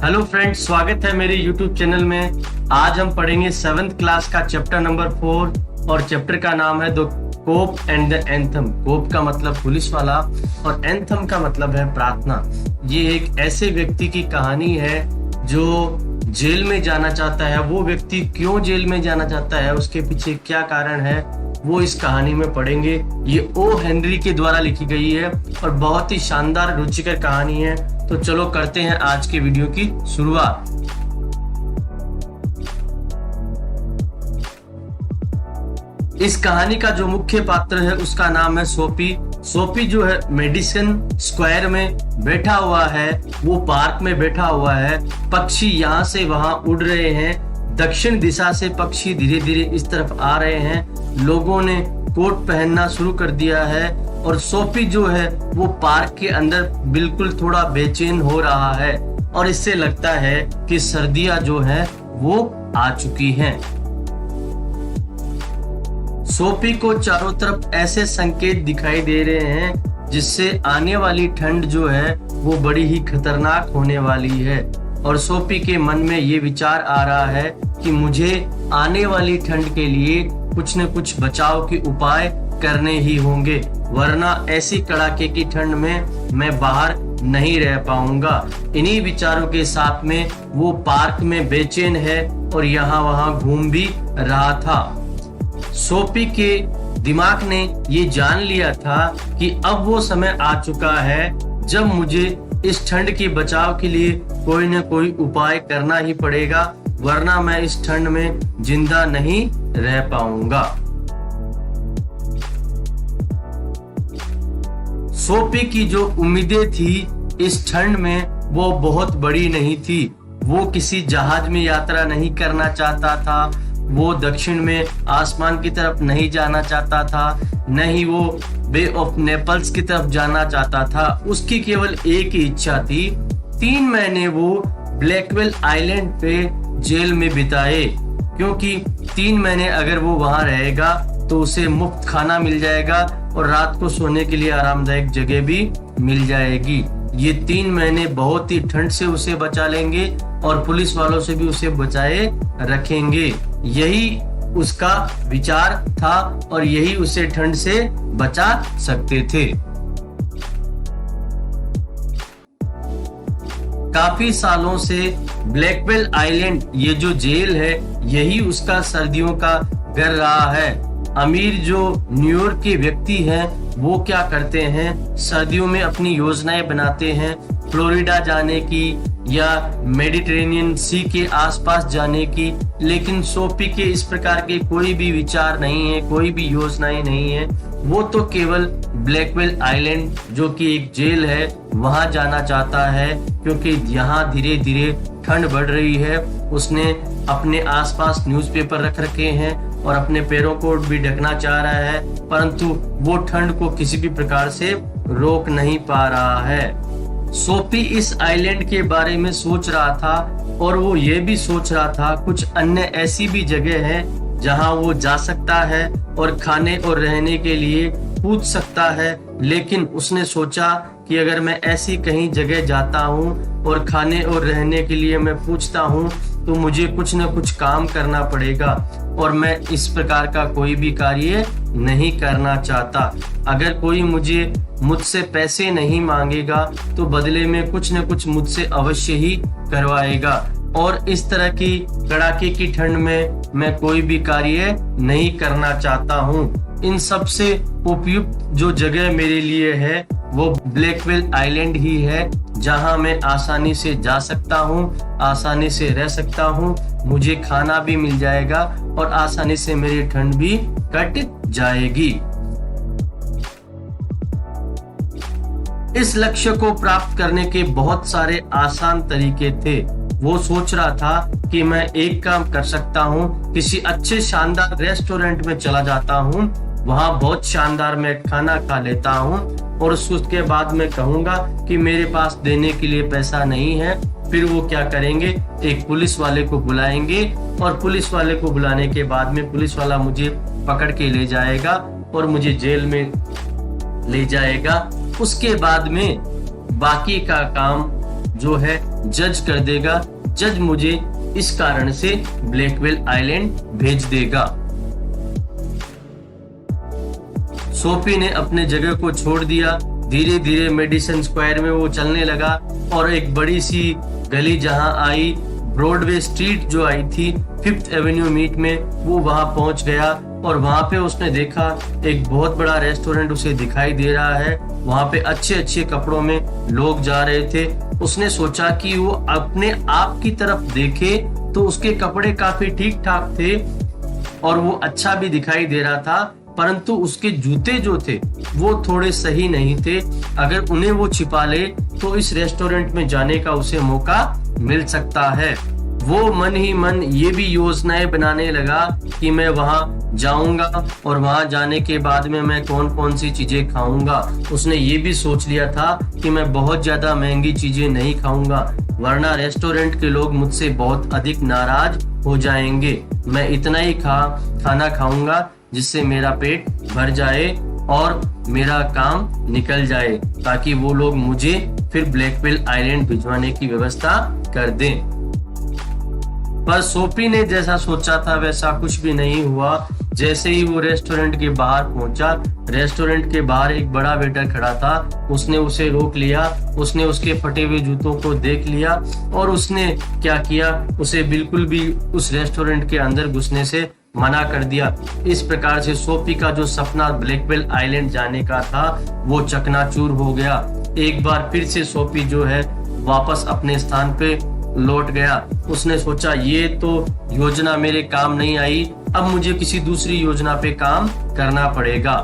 Hello friends, स्वागत है मेरे यूट्यूब चैनल में। आज हम पढ़ेंगे 7th क्लास का चैप्टर नंबर 4 और चैप्टर का नाम है the cop and the anthem. Cop का मतलब पुलिस वाला और एंथम का मतलब है प्रार्थना। ये एक ऐसे व्यक्ति की कहानी है जो जेल में जाना चाहता है। वो व्यक्ति क्यों जेल में जाना चाहता है, उसके पीछे क्या कारण है, वो इस कहानी में पढ़ेंगे। ये ओ हेनरी के द्वारा लिखी गई है और बहुत ही शानदार रुचिकर कहानी है। तो चलो करते हैं आज के वीडियो की शुरुआत। इस कहानी का जो मुख्य पात्र है उसका नाम है सोपी। सोपी जो है मेडिसन स्क्वायर में बैठा हुआ है, वो पार्क में बैठा हुआ है। पक्षी यहाँ से वहां उड़ रहे हैं, दक्षिण दिशा से पक्षी धीरे धीरे इस तरफ आ रहे हैं। लोगों ने कोट पहनना शुरू कर दिया है और सोपी जो है वो पार्क के अंदर बिल्कुल थोड़ा बेचैन हो रहा है और इससे लगता है कि सर्दियां जो है वो आ चुकी हैं। सोपी को चारों तरफ ऐसे संकेत दिखाई दे रहे हैं जिससे आने वाली ठंड जो है वो बड़ी ही खतरनाक होने वाली है। और सोपी के मन में ये विचार आ रहा है कि मुझे आने वाली ठंड के लिए कुछ न कुछ बचाव के उपाय करने ही होंगे, वरना ऐसी कड़ाके की ठंड में मैं बाहर नहीं रह पाऊंगा। इन्हीं विचारों के साथ में वो पार्क में बेचैन है और यहाँ वहाँ घूम भी रहा था। सोपी के दिमाग ने ये जान लिया था कि अब वो समय आ चुका है जब मुझे इस ठंड के बचाव के लिए कोई न कोई उपाय करना ही पड़ेगा, वरना मैं इस ठंड में जिंदा नहीं रह पाऊंगा। सोपी की जो उम्मीदें थी इस ठंड में वो बहुत बड़ी नहीं थी। वो किसी जहाज में यात्रा नहीं करना चाहता था, वो दक्षिण में आसमान की तरफ नहीं जाना चाहता था, न ही वो बे ऑफ नेपल्स की तरफ जाना चाहता था। उसकी केवल एक ही इच्छा थी, 3 महीने वो ब्लैकवेल आइलैंड पे जेल में बिताए, क्योंकि 3 महीने अगर वो वहां रहेगा तो उसे मुफ्त खाना मिल जाएगा और रात को सोने के लिए आरामदायक जगह भी मिल जाएगी। ये 3 महीने बहुत ही ठंड से उसे बचा लेंगे और पुलिस वालों से भी उसे बचाए रखेंगे। यही उसका विचार था और यही उसे ठंड से बचा सकते थे। काफी सालों से ब्लैकवेल आइलैंड, ये जो जेल है, यही उसका सर्दियों का घर रहा है। अमीर जो न्यूयॉर्क के व्यक्ति हैं वो क्या करते हैं, सर्दियों में अपनी योजनाएं बनाते हैं फ्लोरिडा जाने की या मेडिटेरेनियन सी के आसपास जाने की। लेकिन सोपी के इस प्रकार के कोई भी विचार नहीं है, कोई भी योजनाएं नहीं है। वो तो केवल ब्लैकवेल आइलैंड जो कि एक जेल है वहां जाना चाहता है, क्योंकि यहाँ धीरे धीरे ठंड बढ़ रही है। उसने अपने आसपास न्यूज़पेपर रख रखे हैं और अपने पैरों को भी ढकना चाह रहा है, परंतु वो ठंड को किसी भी प्रकार से रोक नहीं पा रहा है। सोपी इस आइलैंड के बारे में सोच रहा था और वो ये भी सोच रहा था कुछ अन्य ऐसी भी जगह है जहां वो जा सकता है और खाने और रहने के लिए पूछ सकता है। लेकिन उसने सोचा कि अगर मैं ऐसी कहीं जगह जाता हूँ और खाने और रहने के लिए मैं पूछता हूँ तो मुझे कुछ न कुछ काम करना पड़ेगा और मैं इस प्रकार का कोई भी कार्य नहीं करना चाहता। अगर कोई मुझसे पैसे नहीं मांगेगा तो बदले में कुछ न कुछ मुझसे अवश्य ही करवाएगा और इस तरह की कड़ाके की ठंड में मैं कोई भी कार्य नहीं करना चाहता हूँ। इन सबसे उपयुक्त जो जगह मेरे लिए है वो ब्लैकवेल आइलैंड ही है, जहां मैं आसानी से जा सकता हूं, आसानी से रह सकता हूं, मुझे खाना भी मिल जाएगा और आसानी से मेरी ठंड भी कट जाएगी। इस लक्ष्य को प्राप्त करने के बहुत सारे आसान तरीके थे। वो सोच रहा था कि मैं एक काम कर सकता हूँ, किसी अच्छे शानदार रेस्टोरेंट में चला जाता हूँ, वहाँ बहुत शानदार मैं खाना खा लेता हूँ और उसके बाद मैं कहूँगा कि मेरे पास देने के लिए पैसा नहीं है। फिर वो क्या करेंगे, एक पुलिस वाले को बुलाएंगे और पुलिस वाले को बुलाने के बाद में पुलिस वाला मुझे पकड़ के ले जाएगा और मुझे जेल में ले जाएगा। उसके बाद में बाकी का काम जो है जज कर देगा, जज मुझे इस कारण से ब्लैकवेल आइलैंड भेज देगा। सोफी ने अपने जगह को छोड़ दिया, धीरे धीरे मेडिसन स्क्वायर में वो चलने लगा और एक बड़ी सी गली जहां आई, ब्रॉडवे स्ट्रीट जो आई थी 5th एवेन्यू मीट में, वो वहां पहुंच गया और वहां पे उसने देखा एक बहुत बड़ा रेस्टोरेंट उसे दिखाई दे रहा है। वहां पे अच्छे अच्छे कपड़ों में लोग जा रहे थे। उसने सोचा कि वो अपने आप की तरफ देखे तो उसके कपड़े काफी ठीक ठाक थे और वो अच्छा भी दिखाई दे रहा था, परंतु उसके जूते जो थे वो थोड़े सही नहीं थे। अगर उन्हें वो छिपा ले तो इस रेस्टोरेंट में जाने का उसे मौका मिल सकता है। वो मन ही मन ये भी योजनाएं बनाने लगा कि मैं वहां जाऊंगा और वहां जाने के बाद में मैं कौन कौन सी चीजें खाऊंगा। उसने ये भी सोच लिया था कि मैं बहुत ज्यादा महंगी चीजें नहीं खाऊंगा, वरना रेस्टोरेंट के लोग मुझसे बहुत अधिक नाराज हो जाएंगे। मैं इतना ही खाना खाऊंगा जिससे मेरा पेट भर जाए और मेरा काम निकल जाए, ताकि वो लोग मुझे फिर ब्लैकवेल आइलैंड भिजवाने की व्यवस्था कर दें। पर सोफी ने जैसा सोचा था वैसा कुछ भी नहीं हुआ। जैसे ही वो रेस्टोरेंट के बाहर पहुंचा, रेस्टोरेंट के बाहर एक बड़ा वेटर खड़ा था। उसने उसे रोक लिया, उसने उसके फटे हुए जूतों को देख लिया और उसने क्या किया, उसे बिल्कुल भी उस रेस्टोरेंट के अंदर घुसने से मना कर दिया। इस प्रकार से सोफी का जो सपना ब्लैकवेल आइलैंड जाने का था वो चकनाचूर हो गया। एक बार फिर से सोफी जो है वापस अपने स्थान पे लौट गया। उसने सोचा ये तो योजना मेरे काम नहीं आई, अब मुझे किसी दूसरी योजना पे काम करना पड़ेगा।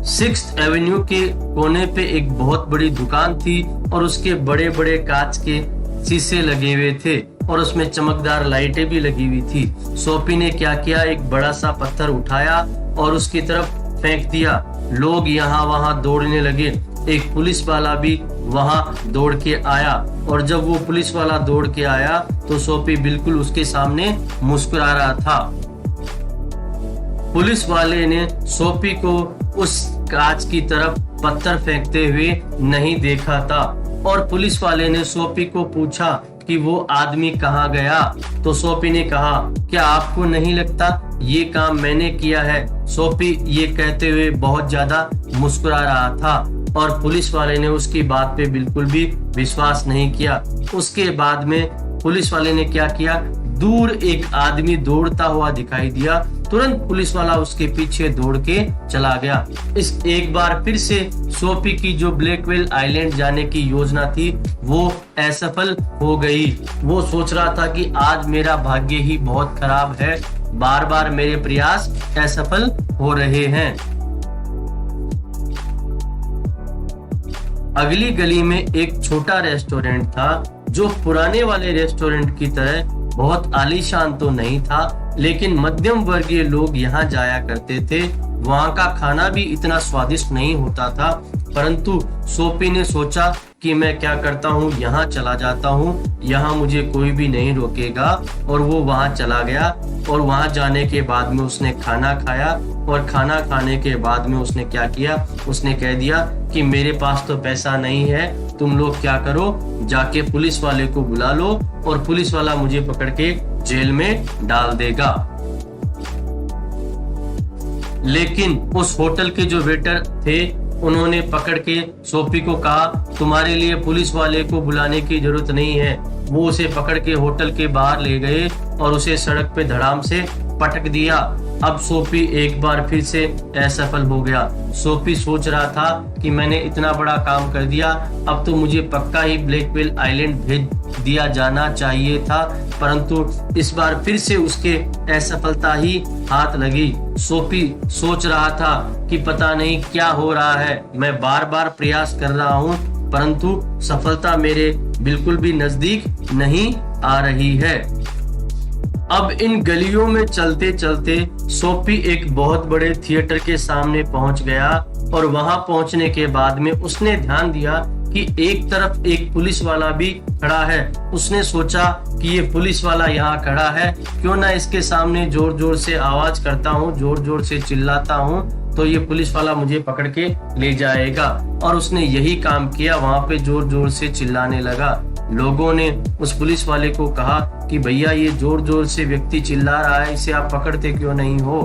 6th एवेन्यू के कोने पे एक बहुत बड़ी दुकान थी और उसके बड़े बड़े कांच के शीशे लगे हुए थे और उसमें चमकदार लाइटें भी लगी हुई थी। सोफी ने क्या किया, एक बड़ा सा पत्थर उठाया और उसकी तरफ फेंक दिया। लोग यहाँ वहां दौड़ने लगे। एक पुलिस वाला भी वहां दौड़ के आया और जब वो पुलिस वाला दौड़ के आया तो सोफी बिल्कुल उसके सामने मुस्कुरा रहा था। पुलिस वाले ने सोफी को उस कांच की तरफ पत्थर फेंकते हुए नहीं देखा था और पुलिस वाले ने सोफी को पूछा कि वो आदमी कहाँ गया। तो सोफी ने कहा, क्या आपको नहीं लगता ये काम मैंने किया है? सोफी ये कहते हुए बहुत ज्यादा मुस्कुरा रहा था और पुलिस वाले ने उसकी बात पे बिल्कुल भी विश्वास नहीं किया। उसके बाद में पुलिस वाले ने क्या किया, दूर एक आदमी दौड़ता हुआ दिखाई दिया। तुरंत पुलिस वाला उसके पीछे दौड़ के चला गया। इस एक बार फिर से सोफी की जो ब्लैकवेल आइलैंड जाने की योजना थी वो असफल हो गई। वो सोच रहा था कि आज मेरा भाग्य ही बहुत खराब है, बार बार मेरे प्रयास असफल हो रहे हैं। अगली गली में एक छोटा रेस्टोरेंट था जो पुराने वाले रेस्टोरेंट की तरह बहुत आलीशान तो नहीं था, लेकिन मध्यम वर्गीय लोग यहाँ जाया करते थे। वहाँ का खाना भी इतना स्वादिष्ट नहीं होता था, परंतु सोफी ने सोचा कि मैं क्या करता हूँ, यहाँ चला जाता हूँ, यहाँ मुझे कोई भी नहीं रोकेगा। और वो वहाँ चला गया और वहाँ जाने के बाद में उसने खाना खाया और खाना खाने के बाद में उसने क्या किया, उसने कह दिया कि मेरे पास तो पैसा नहीं है, तुम लोग क्या करो, जाके पुलिस वाले को बुला लो और पुलिस वाला मुझे पकड़ के जेल में डाल देगा। लेकिन उस होटल के जो वेटर थे उन्होंने पकड़ के सोफी को कहा, तुम्हारे लिए पुलिस वाले को बुलाने की जरूरत नहीं है। वो उसे पकड़ के होटल के बाहर ले गए और उसे सड़क पे धड़ाम से पटक दिया। अब सोफी एक बार फिर से असफल हो गया। सोफी सोच रहा था कि मैंने इतना बड़ा काम कर दिया, अब तो मुझे पक्का ही ब्लैकवेल आइलैंड भेज दिया जाना चाहिए था, परंतु इस बार फिर से उसके असफलता ही हाथ लगी। सोफी सोच रहा था कि पता नहीं क्या हो रहा है, मैं बार बार प्रयास कर रहा हूँ परंतु सफलता मेरे बिल्कुल भी नजदीक नहीं आ रही है। अब इन गलियों में चलते चलते सोफी एक बहुत बड़े थिएटर के सामने पहुंच गया और वहां पहुंचने के बाद में उसने ध्यान दिया कि एक तरफ एक पुलिस वाला भी खड़ा है। उसने सोचा कि ये पुलिस वाला यहाँ खड़ा है, क्यों ना इसके सामने जोर जोर से आवाज करता हूँ, जोर जोर से चिल्लाता हूँ, तो ये पुलिस वाला मुझे पकड़ के ले जाएगा। और उसने यही काम किया, वहां पे जोर जोर से चिल्लाने लगा। लोगों ने उस पुलिस वाले को कहा कि भैया ये जोर जोर से व्यक्ति चिल्ला रहा है, इसे आप पकड़ते क्यों नहीं हो?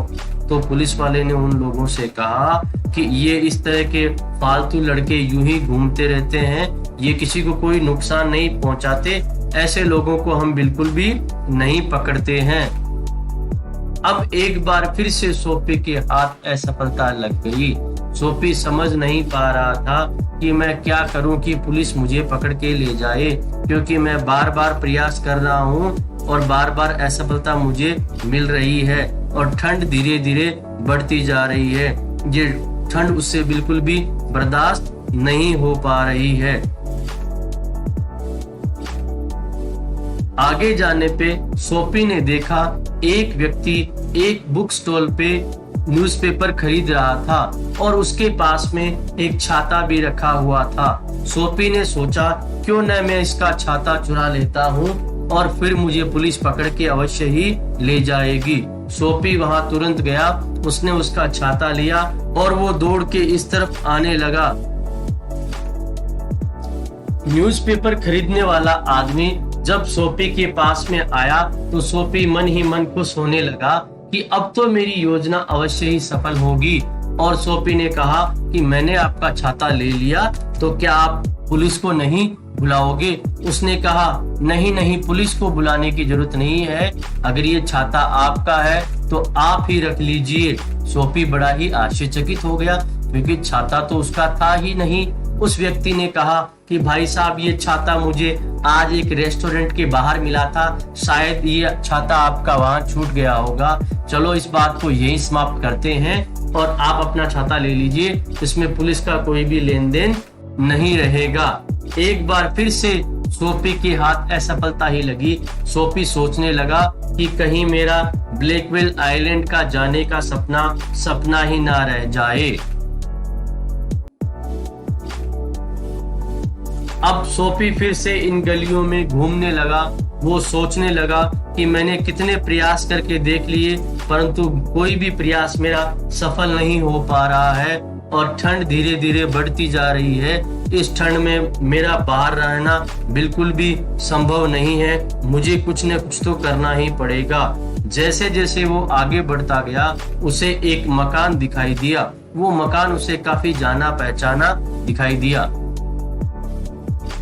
तो पुलिस वाले ने उन लोगों से कहा कि ये इस तरह के फालतू लड़के यूं ही घूमते रहते हैं, ये किसी को कोई नुकसान नहीं पहुंचाते, ऐसे लोगों को हम बिल्कुल भी नहीं पकड़ते हैं। अब एक बार फिर से सोफी के हाथ असफलता लग गई। सोफी समझ नहीं पा रहा था कि मैं क्या करूं कि पुलिस मुझे पकड़ के ले जाए, क्योंकि मैं बार बार प्रयास कर रहा हूं और बार बार असफलता मुझे मिल रही है और ठंड धीरे धीरे बढ़ती जा रही है। ये ठंड उससे बिल्कुल भी बर्दाश्त नहीं हो पा रही है। आगे जाने पे सोफी ने देखा एक व्यक्ति एक बुक स्टॉल पे न्यूज़पेपर खरीद रहा था और उसके पास में एक छाता भी रखा हुआ था। सोफी ने सोचा क्यों न मैं इसका छाता चुरा लेता हूँ और फिर मुझे पुलिस पकड़ के अवश्य ही ले जाएगी। सोफी वहां तुरंत गया, उसने उसका छाता लिया और वो दौड़ के इस तरफ आने लगा। न्यूज़पेपर खरीदने वाला आदमी जब सोफी के पास में आया तो सोफी मन ही मन खुश होने लगा कि अब तो मेरी योजना अवश्य ही सफल होगी। और सोफी ने कहा कि मैंने आपका छाता ले लिया, तो क्या आप पुलिस को नहीं बुलाओगे? उसने कहा नहीं नहीं, पुलिस को बुलाने की जरूरत नहीं है, अगर ये छाता आपका है तो आप ही रख लीजिए। सोफी बड़ा ही आश्चर्यचकित हो गया, क्योंकि छाता तो उसका था ही नहीं। उस व्यक्ति ने कहा कि भाई साहब, ये छाता मुझे आज एक रेस्टोरेंट के बाहर मिला था, शायद ये छाता आपका वहां छूट गया होगा। चलो इस बात को यही समाप्त करते हैं और आप अपना छाता ले लीजिए, इसमें पुलिस का कोई भी लेन देन नहीं रहेगा। एक बार फिर से सोफी के हाथ असफलता ही लगी। सोफी सोचने लगा कि कहीं मेरा ब्लैकवेल आइलैंड का जाने का सपना ही ना रह जाए। अब सोफी फिर से इन गलियों में घूमने लगा। वो सोचने लगा कि मैंने कितने प्रयास करके देख लिए, परंतु कोई भी प्रयास मेरा सफल नहीं हो पा रहा है और ठंड धीरे धीरे बढ़ती जा रही है। इस ठंड में मेरा बाहर रहना बिल्कुल भी संभव नहीं है, मुझे कुछ न कुछ तो करना ही पड़ेगा। जैसे जैसे वो आगे बढ़ता गया, उसे एक मकान दिखाई दिया। वो मकान उसे काफी जाना पहचाना दिखाई दिया।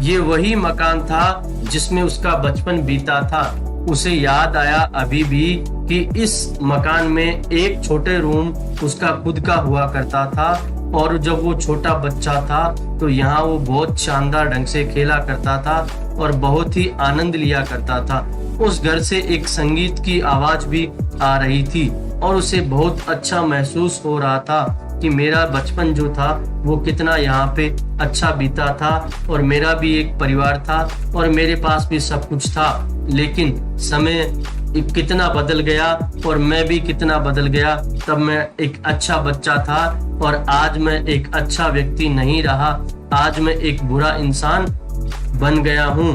ये वही मकान था जिसमें उसका बचपन बीता था। उसे याद आया अभी भी कि इस मकान में एक छोटे रूम उसका खुद का हुआ करता था और जब वो छोटा बच्चा था तो यहाँ वो बहुत शानदार ढंग से खेला करता था और बहुत ही आनंद लिया करता था। उस घर से एक संगीत की आवाज भी आ रही थी और उसे बहुत अच्छा महसूस हो रहा था कि मेरा बचपन जो था वो कितना यहाँ पे अच्छा बीता था और मेरा भी एक परिवार था और मेरे पास भी सब कुछ था। लेकिन समय कितना बदल गया और मैं भी कितना बदल गया। तब मैं एक अच्छा बच्चा था और आज मैं एक अच्छा व्यक्ति नहीं रहा, आज मैं एक बुरा इंसान बन गया हूँ।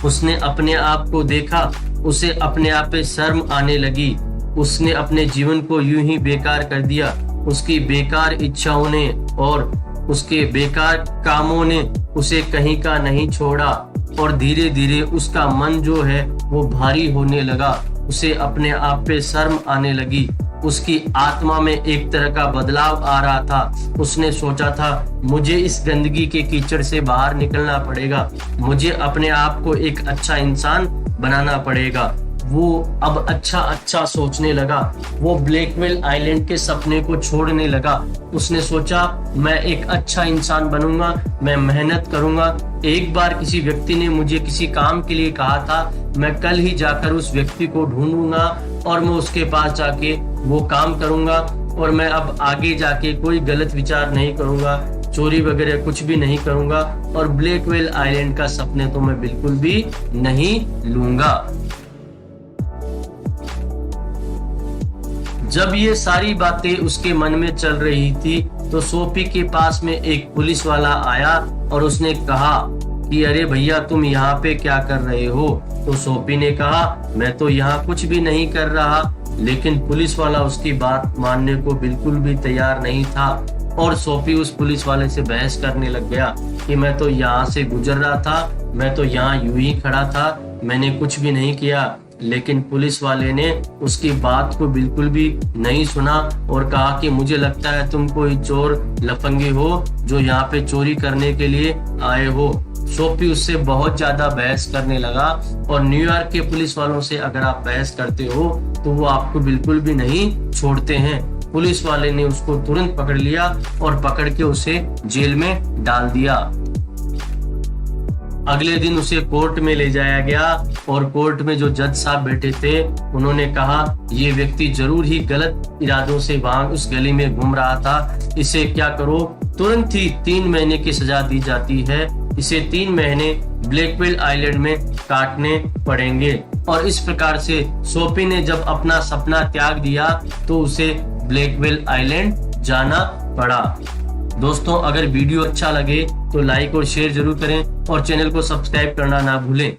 उसने अपने आप को देखा, उसे अपने आप पे शर्म आने लगी। उसने अपने जीवन को यूं ही बेकार कर दिया। उसकी बेकार इच्छाओं ने और उसके बेकार कामों ने उसे कहीं का नहीं छोड़ा और धीरे धीरे उसका मन जो है वो भारी होने लगा। उसे अपने आप पे शर्म आने लगी। उसकी आत्मा में एक तरह का बदलाव आ रहा था। उसने सोचा था मुझे इस गंदगी के कीचड़ से बाहर निकलना पड़ेगा, मुझे अपने आप को एक अच्छा इंसान बनाना पड़ेगा। वो अब अच्छा सोचने लगा। वो ब्लैकवेल आइलैंड के सपने को छोड़ने लगा। उसने सोचा मैं एक अच्छा इंसान बनूंगा, मैं मेहनत करूंगा। एक बार किसी व्यक्ति ने मुझे किसी काम के लिए कहा था, मैं कल ही जाकर उस व्यक्ति को ढूंढूंगा और मैं उसके पास जाके वो काम करूंगा और मैं अब आगे जाके कोई गलत विचार नहीं करूंगा, चोरी वगैरह कुछ भी नहीं करूंगा और ब्लैकवेल आइलैंड का सपने तो मैं बिल्कुल भी नहीं लूंगा। जब ये सारी बातें उसके मन में चल रही थी तो सोफी के पास में एक पुलिस वाला आया और उसने कहा कि अरे भैया तुम यहाँ पे क्या कर रहे हो। तो सोफी ने कहा मैं तो यहाँ कुछ भी नहीं कर रहा। लेकिन पुलिस वाला उसकी बात मानने को बिल्कुल भी तैयार नहीं था और सोफी उस पुलिस वाले से बहस करने लग गया कि मैं तो यहाँ से गुजर रहा था, मैं तो यहाँ यूं ही खड़ा था, मैंने कुछ भी नहीं किया। लेकिन पुलिस वाले ने उसकी बात को बिल्कुल भी नहीं सुना और कहा कि मुझे लगता है तुम कोई चोर लफंगे हो जो यहाँ पे चोरी करने के लिए आए हो। सोफी उससे बहुत ज्यादा बहस करने लगा और न्यूयॉर्क के पुलिस वालों से अगर आप बहस करते हो तो वो आपको बिल्कुल भी नहीं छोड़ते हैं। पुलिस वाले ने उसको तुरंत पकड़ लिया और पकड़ के उसे जेल में डाल दिया। अगले दिन उसे कोर्ट में ले जाया गया और कोर्ट में जो जज साहब बैठे थे उन्होंने कहा ये व्यक्ति जरूर ही गलत इरादों से वहां उस गली में घूम रहा था, इसे क्या करो तुरंत ही 3 महीने की सजा दी जाती है, इसे 3 महीने ब्लैकवेल आइलैंड में काटने पड़ेंगे। और इस प्रकार से सोफी ने जब अपना सपना त्याग दिया तो उसे ब्लैकवेल आइलैंड जाना पड़ा। दोस्तों अगर वीडियो अच्छा लगे तो लाइक और शेयर जरूर करें और चैनल को सब्सक्राइब करना ना भूलें।